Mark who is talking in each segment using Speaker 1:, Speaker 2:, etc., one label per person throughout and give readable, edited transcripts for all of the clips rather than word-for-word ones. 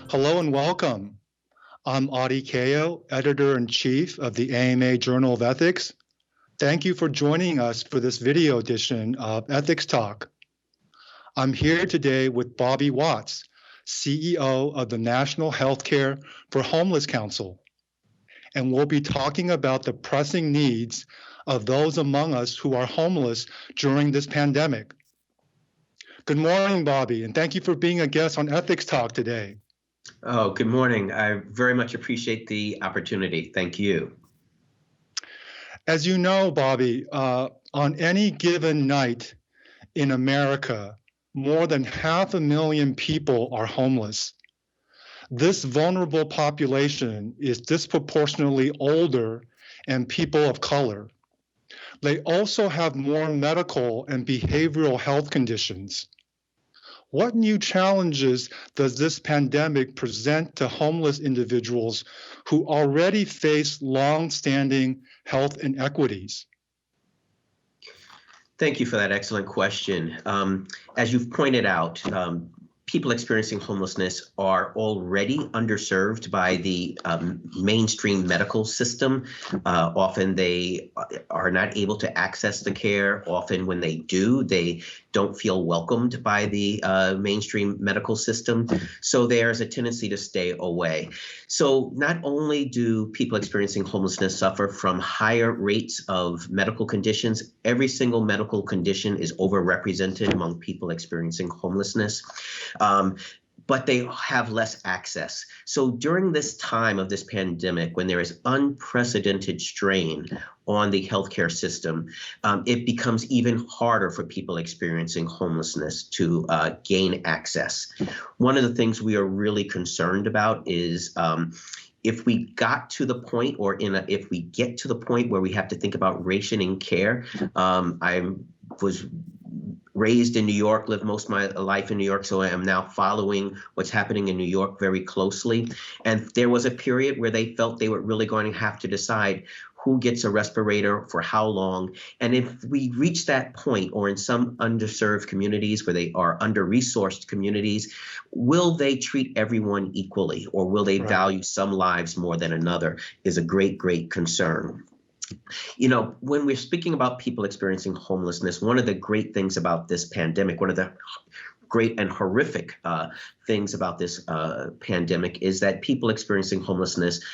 Speaker 1: Hello and welcome. I'm Adi Kao, Editor-in-Chief of the AMA Journal of Ethics. Thank you for joining us for this video edition of Ethics Talk. I'm here today with Bobby Watts, CEO of the National Healthcare for Homeless Council, and we'll be talking about the pressing needs of those among us who are homeless during this pandemic. Good morning, Bobby, and thank you for being a guest on Ethics Talk today.
Speaker 2: Oh, good morning. I very much appreciate the opportunity. Thank you.
Speaker 1: As you know, Bobby, on any given night in America, more than 500,000 people are homeless. This vulnerable population is disproportionately older and people of color. They also have more medical and behavioral health conditions. What new challenges does this pandemic present to homeless individuals who already face long-standing health inequities?
Speaker 2: Thank you for that excellent question. As you've pointed out, people experiencing homelessness are already underserved by the mainstream medical system. Often they are not able to access the care. Often when they do, they don't feel welcomed by the mainstream medical system. So there's a tendency to stay away. So not only do people experiencing homelessness suffer from higher rates of medical conditions, every single medical condition is overrepresented among people experiencing homelessness. But they have less access. So during this time of this pandemic, when there is unprecedented strain on the healthcare system, it becomes even harder for people experiencing homelessness to gain access. One of the things we are really concerned about is if we got to the point, if we get to the point where we have to think about rationing care. I was raised in New York, lived most of my life in New York, so I am now following what's happening in New York very closely. And there was a period where they felt they were really going to have to decide who gets a respirator for how long. And if we reach that point, or in some underserved communities where they are under-resourced communities, will they treat everyone equally, or will they value some lives more than another, is a great, great concern. You know, when we're speaking about people experiencing homelessness, one of the great things about this pandemic, one of the great and horrific things about this pandemic is that people experiencing homelessness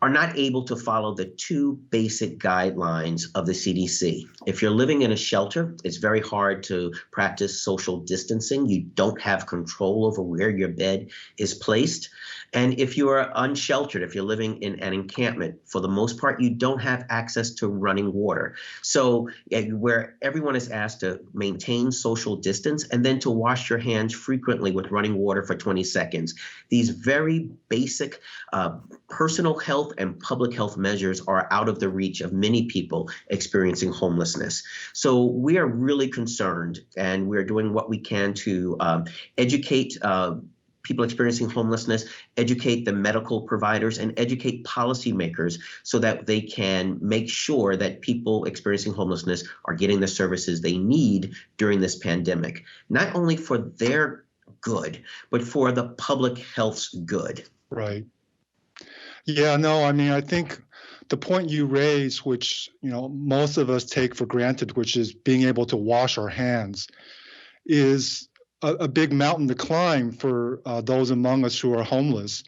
Speaker 2: are not able to follow the two basic guidelines of the CDC. If you're living in a shelter, it's very hard to practice social distancing. You don't have control over where your bed is placed. And if you are unsheltered, if you're living in an encampment, for the most part, you don't have access to running water. So where everyone is asked to maintain social distance and then to wash your hands frequently with running water for 20 seconds. These very basic personal health and public health measures are out of the reach of many people experiencing homelessness. So we are really concerned, and we're doing what we can to educate people experiencing homelessness, educate the medical providers, and educate policymakers so that they can make sure that people experiencing homelessness are getting the services they need during this pandemic, not only for their good, but for the public health's good.
Speaker 1: Right. Yeah, no, I mean, I think the point you raise, which, most of us take for granted, which is being able to wash our hands, is a big mountain to climb for those among us who are homeless.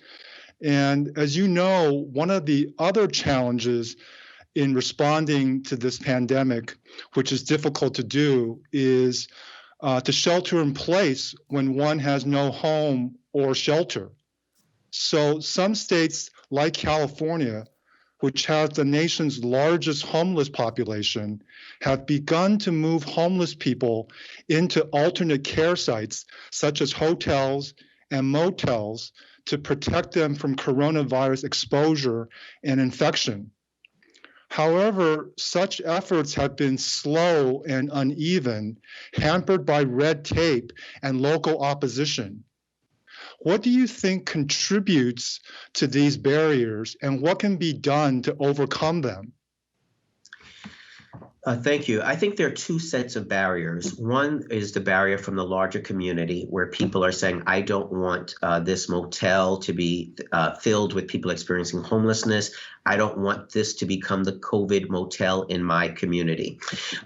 Speaker 1: And as you know, one of the other challenges in responding to this pandemic, which is difficult to do, is to shelter in place when one has no home or shelter. So some states like California, which has the nation's largest homeless population, have begun to move homeless people into alternate care sites, such as hotels and motels, to protect them from coronavirus exposure and infection. However, such efforts have been slow and uneven, hampered by red tape and local opposition. What do you think contributes to these barriers, and what can be done to overcome them?
Speaker 2: Thank you. I think there are two sets of barriers. One is the barrier from the larger community where people are saying, I don't want this motel to be filled with people experiencing homelessness. I don't want this to become the COVID motel in my community.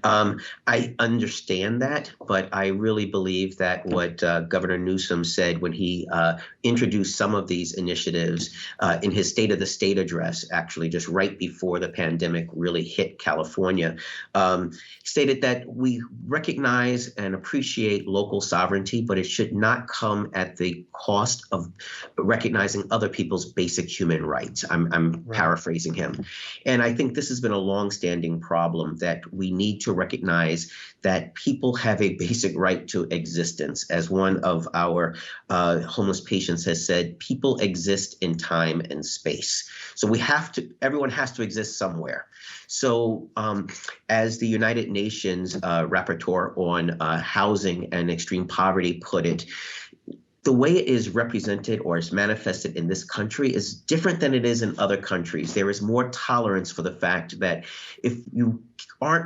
Speaker 2: I understand that, but I really believe that what Governor Newsom said when he introduced some of these initiatives in his State of the State address, actually just right before the pandemic really hit California, stated that we recognize and appreciate local sovereignty, but it should not come at the cost of recognizing other people's basic human rights. I'm
Speaker 1: Right.
Speaker 2: paraphrasing him. And I think this has been a longstanding problem, that we need to recognize that people have a basic right to existence. As one of our homeless patients has said, people exist in time and space. So everyone has to exist somewhere. So as the United Nations rapporteur on housing and extreme poverty put it, the way it is represented or is manifested in this country is different than it is in other countries. There is more tolerance for the fact that if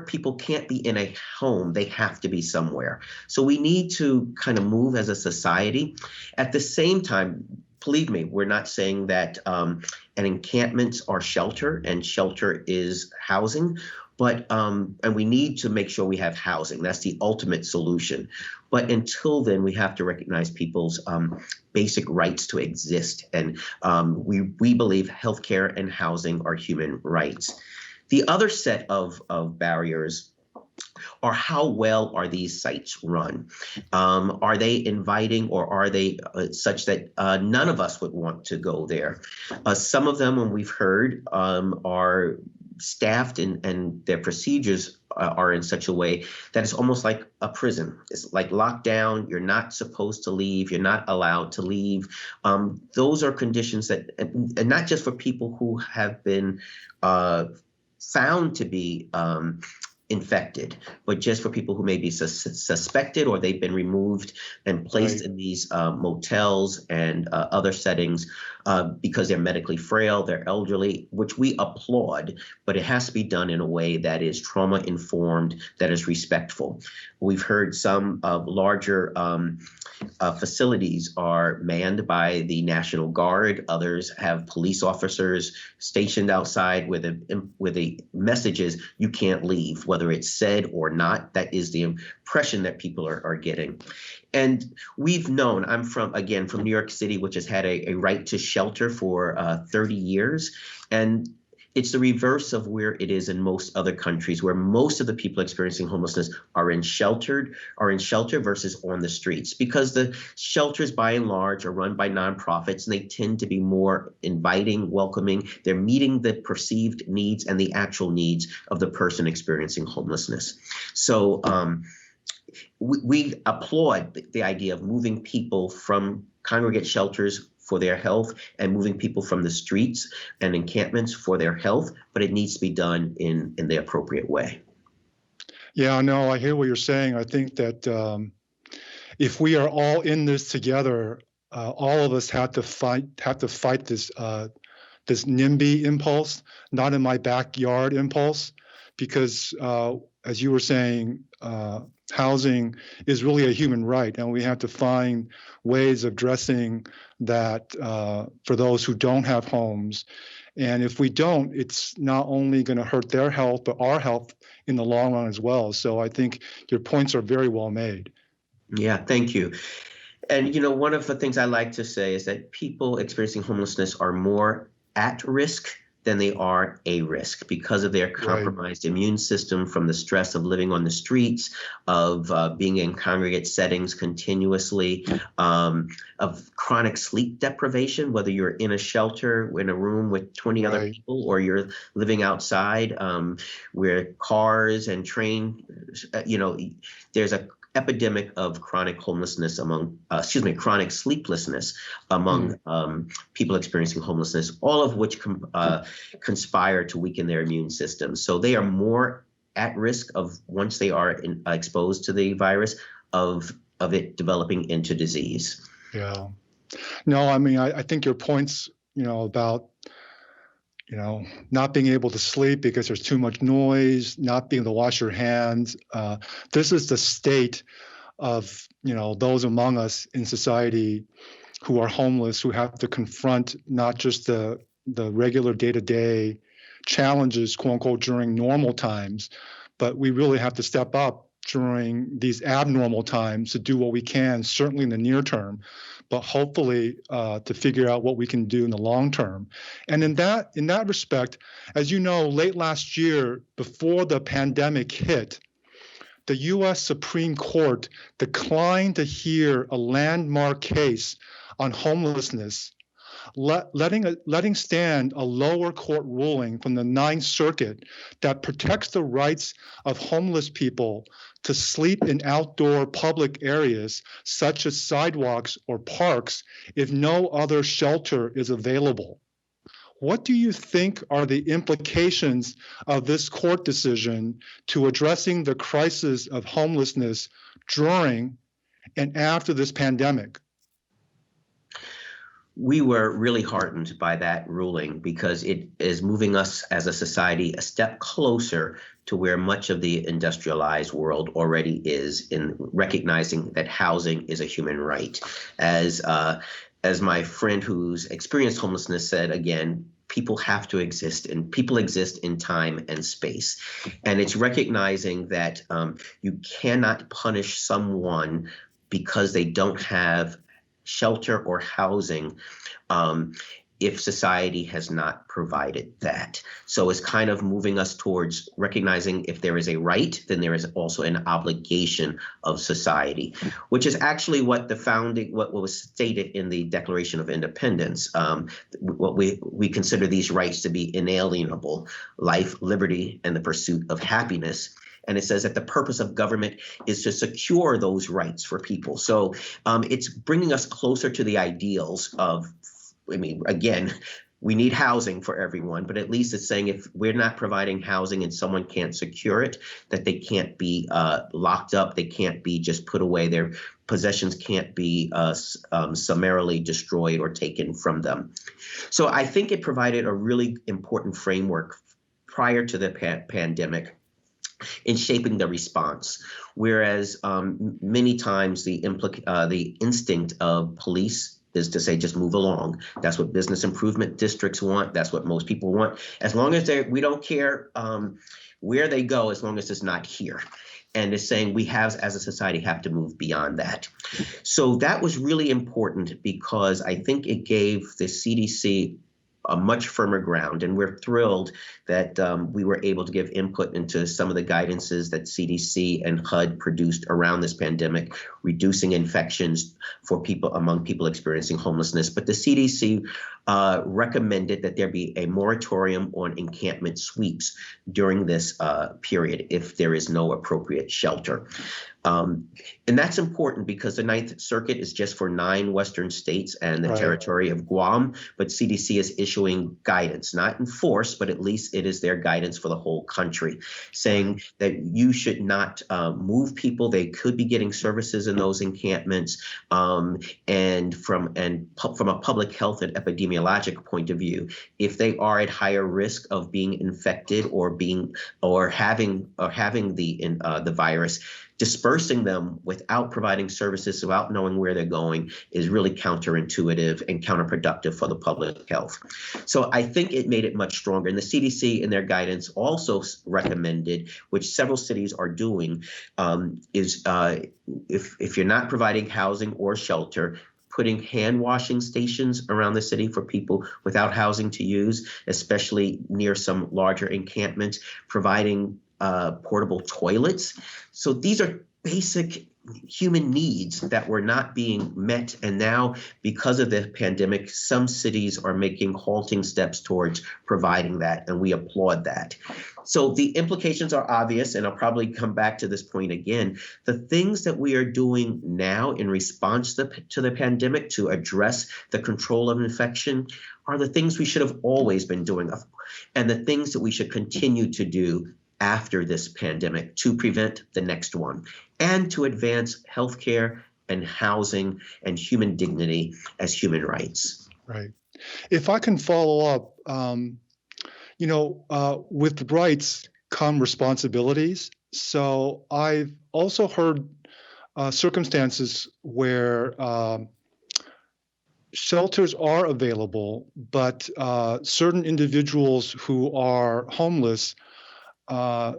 Speaker 2: people can't be in a home, they have to be somewhere. So we need to kind of move as a society. At the same time, believe me, we're not saying that an encampments are shelter and shelter is housing, but and we need to make sure we have housing. That's the ultimate solution. But until then, we have to recognize people's basic rights to exist. And we believe healthcare and housing are human rights. The other set of barriers are how well are these sites run? Are they inviting, or are they such that none of us would want to go there? Some of them, when we've heard, are staffed and their procedures are in such a way that it's almost like a prison. It's like locked down. You're not supposed to leave. You're not allowed to leave. Those are conditions that, and not just for people who have been found to be infected, but just for people who may be suspected, or they've been removed and placed in these motels and other settings because they're medically frail, they're elderly, which we applaud, but it has to be done in a way that is trauma-informed, that is respectful. We've heard some larger facilities are manned by the National Guard. Others have police officers stationed outside with the messages, you can't leave, whether it's said or not. That is the impression that people are getting. And we've known, I'm from New York City, which has had a right to shelter for 30 years. And it's the reverse of where it is in most other countries, where most of the people experiencing homelessness are in shelter versus on the streets, because the shelters by and large are run by nonprofits, and they tend to be more inviting, welcoming. They're meeting the perceived needs and the actual needs of the person experiencing homelessness. So we applaud the idea of moving people from congregate shelters for their health and moving people from the streets and encampments for their health, but it needs to be done in the appropriate way.
Speaker 1: Yeah, no, I hear what you're saying. I think that if we are all in this together, all of us have to fight this this NIMBY impulse, not in my backyard impulse, because as you were saying, housing is really a human right, and we have to find ways of addressing that for those who don't have homes. And if we don't, it's not only going to hurt their health, but our health in the long run as well. So I think your points are very well made.
Speaker 2: Yeah, thank you. And, one of the things I like to say is that people experiencing homelessness are more at risk than they are a risk because of their compromised immune system from the stress of living on the streets, of being in congregate settings continuously, of chronic sleep deprivation, whether you're in a shelter, in a room with 20 other people, or you're living outside where cars and train, there's a epidemic of chronic homelessness chronic sleeplessness among people experiencing homelessness, all of which conspire to weaken their immune system. So they are more at risk of, once they are exposed to the virus, of it developing into disease.
Speaker 1: Yeah. No, I mean, I think your points, about, not being able to sleep because there's too much noise, not being able to wash your hands. This is the state of, those among us in society who are homeless, who have to confront not just the regular day-to-day challenges, quote unquote, during normal times, but we really have to step up during these abnormal times to do what we can, certainly in the near term, but hopefully to figure out what we can do in the long term. And in that respect, as you know, late last year, before the pandemic hit, the U.S. Supreme Court declined to hear a landmark case on homelessness, letting stand a lower court ruling from the Ninth Circuit that protects the rights of homeless people to sleep in outdoor public areas such as sidewalks or parks if no other shelter is available. What do you think are the implications of this court decision to addressing the crisis of homelessness during and after this pandemic?
Speaker 2: We were really heartened by that ruling because it is moving us as a society a step closer to where much of the industrialized world already is in recognizing that housing is a human right. As my friend who's experienced homelessness said, again, people have to exist, and people exist in time and space. And it's recognizing that you cannot punish someone because they don't have shelter or housing if society has not provided that. So it's kind of moving us towards recognizing if there is a right, then there is also an obligation of society, which is actually what was stated in the Declaration of Independence. What we consider these rights to be inalienable: life, liberty, and the pursuit of happiness. And it says that the purpose of government is to secure those rights for people. So it's bringing us closer to the ideals of, again, we need housing for everyone, but at least it's saying if we're not providing housing and someone can't secure it, that they can't be locked up, they can't be just put away, their possessions can't be summarily destroyed or taken from them. So I think it provided a really important framework prior to the pandemic in shaping the response, whereas many times the instinct of police is to say, just move along. That's what business improvement districts want. That's what most people want. As long as we don't care where they go, as long as it's not here. And it's saying we have, as a society, have to move beyond that. So that was really important because I think it gave the CDC a much firmer ground. And we're thrilled that we were able to give input into some of the guidances that CDC and HUD produced around this pandemic, reducing infections for people among people experiencing homelessness. But the CDC recommended that there be a moratorium on encampment sweeps during this period if there is no appropriate shelter. And that's important because the Ninth Circuit is just for 9 Western states and the territory of Guam, but CDC is issuing guidance, not in force, but at least it is their guidance for the whole country, saying that you should not move people. They could be getting services in those encampments, and from a public health and epidemiologic point of view, if they are at higher risk of being infected or having the virus, dispersing them without providing services, without knowing where they're going, is really counterintuitive and counterproductive for the public health. So I think it made it much stronger. And the CDC in their guidance also recommended, which several cities are doing, is if you're not providing housing or shelter, putting hand washing stations around the city for people without housing to use, especially near some larger encampments, providing portable toilets. So these are basic human needs that were not being met. And now, because of the pandemic, some cities are making halting steps towards providing that, and we applaud that. So the implications are obvious, and I'll probably come back to this point again. The things that we are doing now in response to the pandemic to address the control of infection are the things we should have always been doing, and the things that we should continue to do after this pandemic to prevent the next one, and to advance healthcare and housing and human dignity as human rights.
Speaker 1: Right. If I can follow up, with rights come responsibilities. So I've also heard circumstances where shelters are available, but certain individuals who are homeless uh,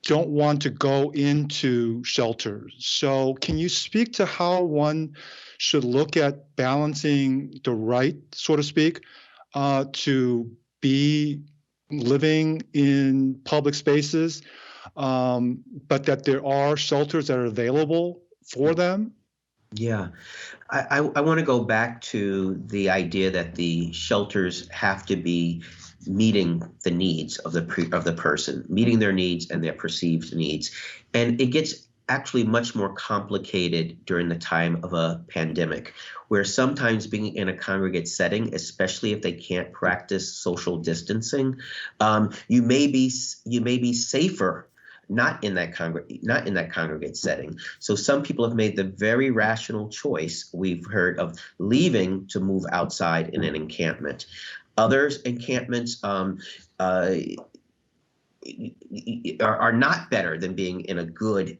Speaker 1: don't want to go into shelters. So, can you speak to how one should look at balancing the right, so to speak, to be living in public spaces, but that there are shelters that are available for them?
Speaker 2: Yeah, I want to go back to the idea that the shelters have to be meeting the needs of the person, meeting their needs and their perceived needs, and it gets actually much more complicated during the time of a pandemic, where sometimes being in a congregate setting, especially if they can't practice social distancing, you may be safer not in that congregate setting. So some people have made the very rational choice we've heard of leaving to move outside in an encampment. Others encampments are not better than being in a good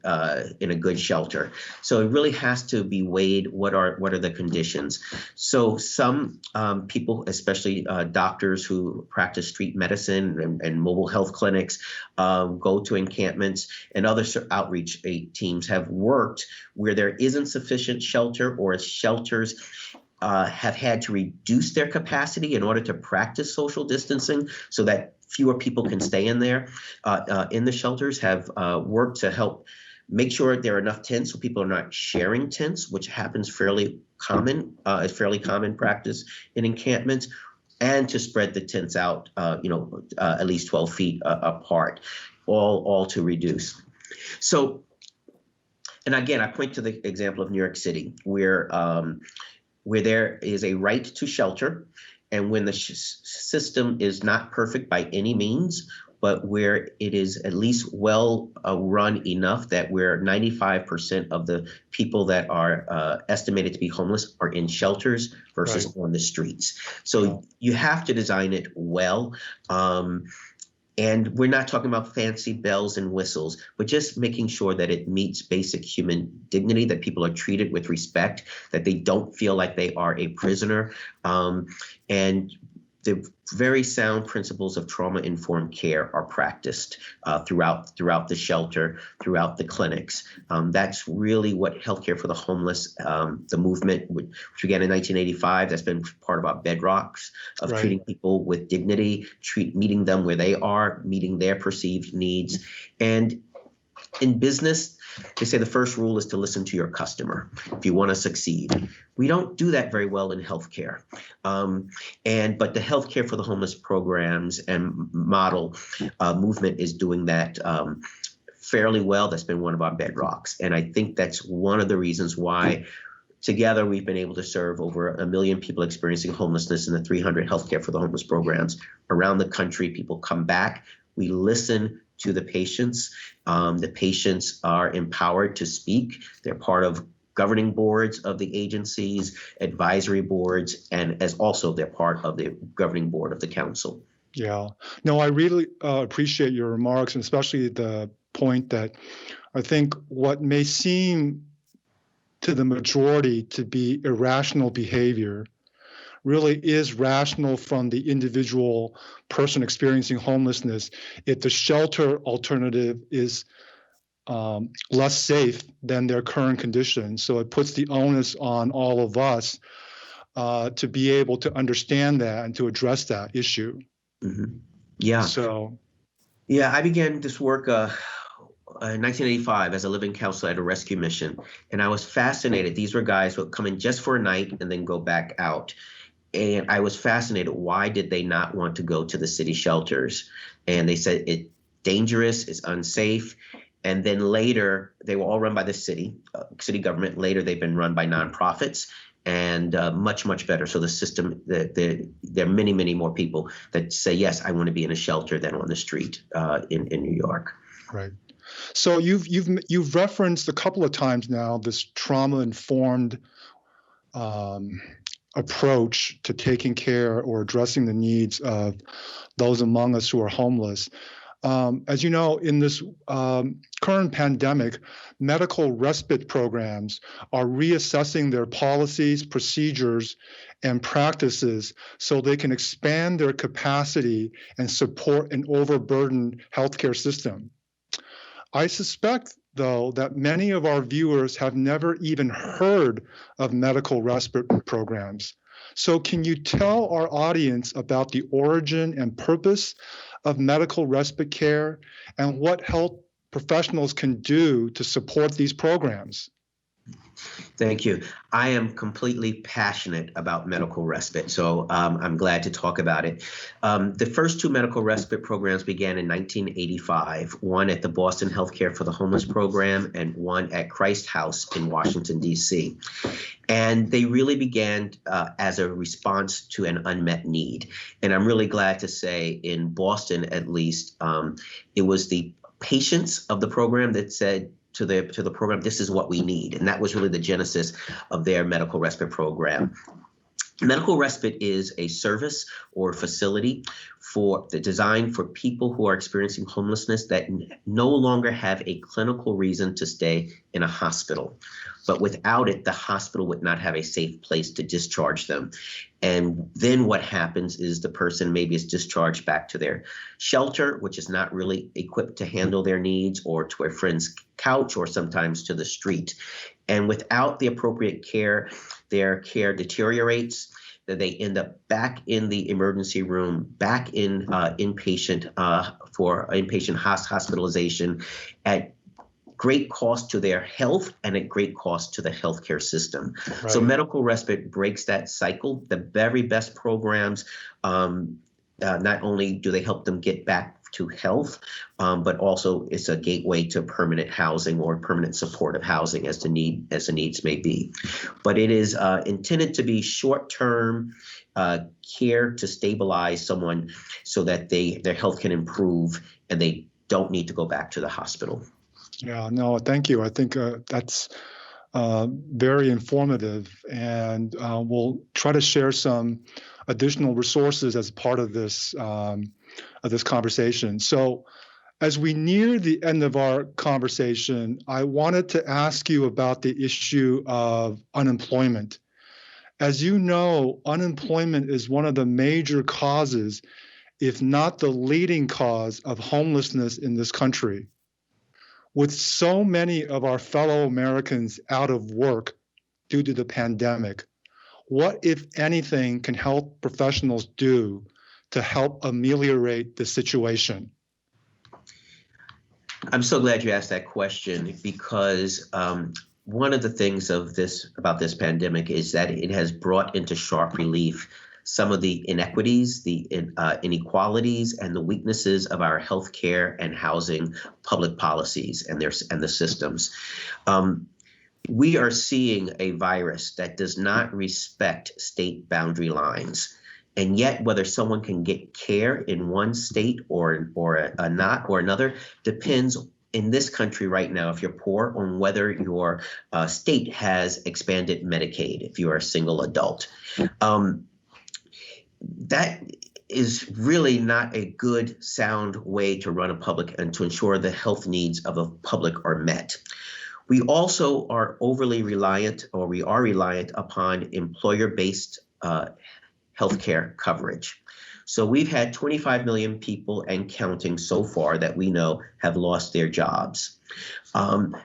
Speaker 2: shelter. So it really has to be weighed. What are the conditions? So some people, especially doctors who practice street medicine and mobile health clinics, go to encampments, and other outreach teams have worked where there isn't sufficient shelter, or shelters have had to reduce their capacity in order to practice social distancing so that fewer people can stay in there. In the shelters have worked to help make sure there are enough tents so people are not sharing tents, which happens fairly common practice in encampments, and to spread the tents out, at least 12 feet apart, all to reduce. So, and again, I point to the example of New York City, where there is a right to shelter, and when the system is not perfect by any means, but where it is at least well run enough that where 95% of the people that are estimated to be homeless are in shelters versus on the streets. So you have to design it well. And we're not talking about fancy bells and whistles, but just making sure that it meets basic human dignity, that people are treated with respect, that they don't feel like they are a prisoner. And the very sound principles of trauma-informed care are practiced throughout the shelter, throughout the clinics. That's really what Healthcare for the Homeless, the movement, which began in 1985, that's been part of our bedrocks of treating people with dignity, meeting them where they are, meeting their perceived needs. And in business, they say the first rule is to listen to your customer if you want to succeed. We don't do that very well in healthcare. But the Healthcare for the Homeless programs and model movement is doing that fairly well. That's been one of our bedrocks. And I think that's one of the reasons why together we've been able to serve over 1 million people experiencing homelessness in the 300 Healthcare for the Homeless programs around the country. People come back. We listen to the patients. The patients are empowered to speak. They're part of governing boards of the agencies, advisory boards, and as also they're part of the governing board of the council.
Speaker 1: Yeah. No, I really appreciate your remarks, and especially the point that I think what may seem to the majority to be irrational behavior really is rational from the individual person experiencing homelessness if the shelter alternative is less safe than their current conditions. So it puts the onus on all of us to be able to understand that and to address that issue.
Speaker 2: Mm-hmm. Yeah.
Speaker 1: So,
Speaker 2: yeah, I began this work in 1985 as a living counselor at a rescue mission, and I was fascinated. These were guys who would come in just for a night and then go back out. And I was fascinated. Why did they not want to go to the city shelters? And they said it's dangerous, it's unsafe. And then later, they were all run by the city government. Later, they've been run by nonprofits, and much, much better. So the system, there are many, many more people that say, yes, I want to be in a shelter than on the street in New York.
Speaker 1: Right. So you've referenced a couple of times now this trauma-informed approach to taking care or addressing the needs of those among us who are homeless. As you know, in this current pandemic, medical respite programs are reassessing their policies, procedures, and practices so they can expand their capacity and support an overburdened healthcare system. I suspect, though, that many of our viewers have never even heard of medical respite programs. So can you tell our audience about the origin and purpose of medical respite care and what health professionals can do to support these programs?
Speaker 2: Thank you. I am completely passionate about medical respite, so I'm glad to talk about it. The first two medical respite programs began in 1985, one at the Boston Healthcare for the Homeless program and one at Christ House in Washington, D.C. And they really began as a response to an unmet need. And I'm really glad to say in Boston, at least, it was the patients of the program that said, to the program, this is what we need. And that was really the genesis of their medical respite program. Medical respite is a service or facility designed for people who are experiencing homelessness that no longer have a clinical reason to stay in a hospital. But without it, the hospital would not have a safe place to discharge them. And then what happens is the person maybe is discharged back to their shelter, which is not really equipped to handle their needs, or to a friend's couch, or sometimes to the street. And without the appropriate care, their care deteriorates, that they end up back in the emergency room, back in inpatient for inpatient hospitalization at great cost to their health and at great cost to the healthcare system. Right. So medical respite breaks that cycle. The very best programs, not only do they help them get back to health, but also it's a gateway to permanent housing or permanent supportive housing as the needs may be. But it is intended to be short-term care to stabilize someone so that their health can improve and they don't need to go back to the hospital.
Speaker 1: Yeah, no, thank you. I think that's very informative, and we'll try to share some additional resources as part of this conversation. So, as we near the end of our conversation, I wanted to ask you about the issue of unemployment. As you know, unemployment is one of the major causes, if not the leading cause, of homelessness in this country. With so many of our fellow Americans out of work due to the pandemic, what, if anything, can health professionals do to help ameliorate the situation?
Speaker 2: I'm so glad you asked that question, because one of the things about this pandemic is that it has brought into sharp relief some of the inequities, the inequalities, and the weaknesses of our healthcare and housing public policies and the systems. We are seeing a virus that does not respect state boundary lines. And yet, whether someone can get care in one state or another depends in this country right now, if you're poor, on whether your state has expanded Medicaid, if you are a single adult. That is really not a good, sound way to run a public and to ensure the health needs of the public are met. We also are overly reliant, or we are reliant upon employer-based healthcare coverage. So we've had 25 million people and counting so far that we know have lost their jobs.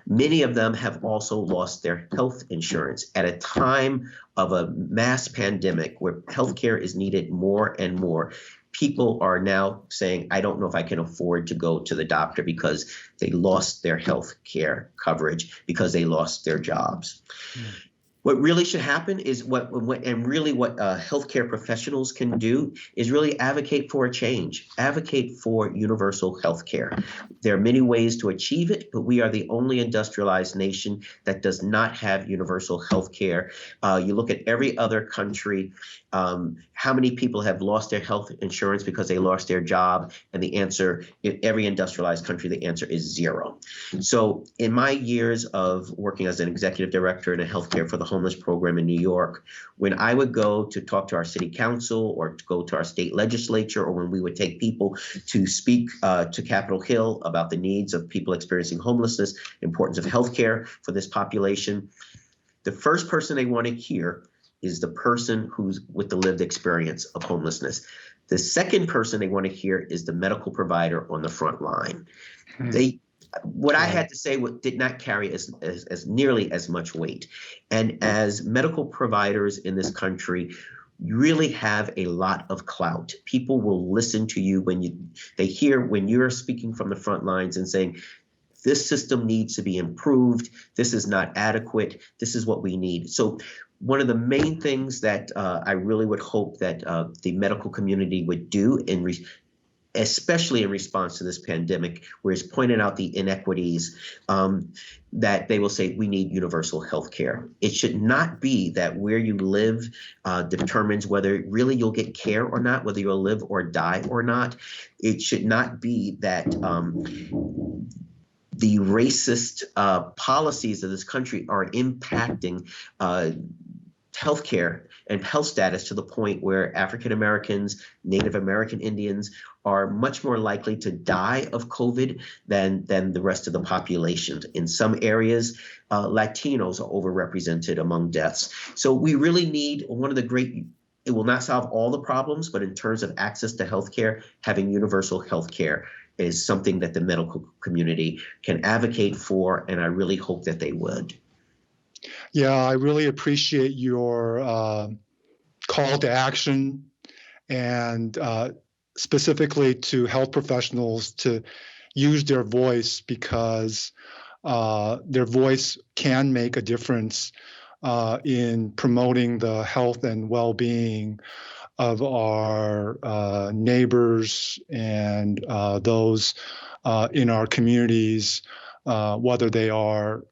Speaker 2: Many of them have also lost their health insurance at a time of a mass pandemic where healthcare is needed more and more. People are now saying, I don't know if I can afford to go to the doctor because they lost their health care coverage because they lost their jobs. What really should happen is what healthcare professionals can do is really advocate for a change, advocate for universal healthcare. There are many ways to achieve it, but we are the only industrialized nation that does not have universal healthcare. You look at every other country, how many people have lost their health insurance because they lost their job? And the answer, in every industrialized country, the answer is zero. So in my years of working as an executive director in a healthcare for the homeless program in New York, when I would go to talk to our city council or to go to our state legislature, or when we would take people to speak to Capitol Hill about the needs of people experiencing homelessness, importance of healthcare for this population, the first person they want to hear is the person who's with the lived experience of homelessness. The second person they want to hear is the medical provider on the front line. What I had to say did not carry as nearly as much weight. And as medical providers in this country, you really have a lot of clout. People will listen to you when they hear when you're speaking from the front lines and saying, this system needs to be improved. This is not adequate. This is what we need. So one of the main things that I really would hope that the medical community would do, especially in response to this pandemic, where it's pointed out the inequities, that they will say we need universal health care. It should not be that where you live determines whether really you'll get care or not, whether you'll live or die or not. It should not be that the racist policies of this country are impacting healthcare and health status to the point where African Americans, Native American Indians are much more likely to die of COVID than the rest of the population. In some areas, Latinos are overrepresented among deaths. So we really need it will not solve all the problems, but in terms of access to healthcare, having universal healthcare is something that the medical community can advocate for, and I really hope that they would.
Speaker 1: Yeah, I really appreciate your call to action, and specifically to health professionals to use their voice, because their voice can make a difference in promoting the health and well-being of our neighbors and those in our communities, whether they are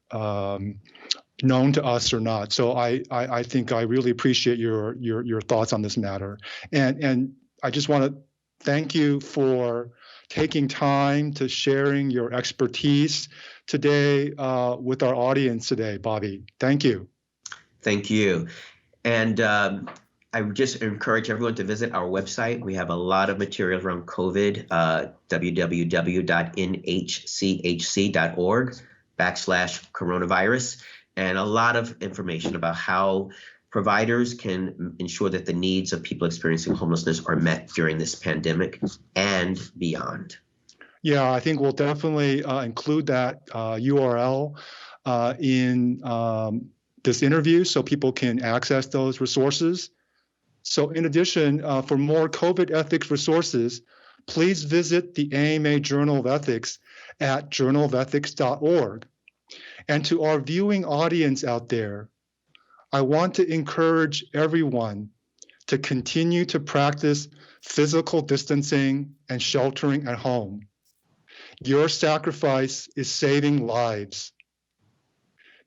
Speaker 1: known to us or not. So I think I really appreciate your thoughts on this matter, and I just want to thank you for taking time to sharing your expertise today with our audience today, Bobby. Thank you.
Speaker 2: Thank you. And I would just encourage everyone to visit our website. We have a lot of materials around COVID, www.nhchc.org/coronavirus, and a lot of information about how providers can ensure that the needs of people experiencing homelessness are met during this pandemic and beyond.
Speaker 1: Yeah, I think we'll definitely include that URL in this interview so people can access those resources. So in addition, for more COVID ethics resources, please visit the AMA Journal of Ethics at journalofethics.org. And to our viewing audience out there, I want to encourage everyone to continue to practice physical distancing and sheltering at home. Your sacrifice is saving lives.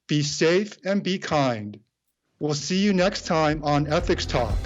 Speaker 1: Be safe and be kind. We'll see you next time on Ethics Talk.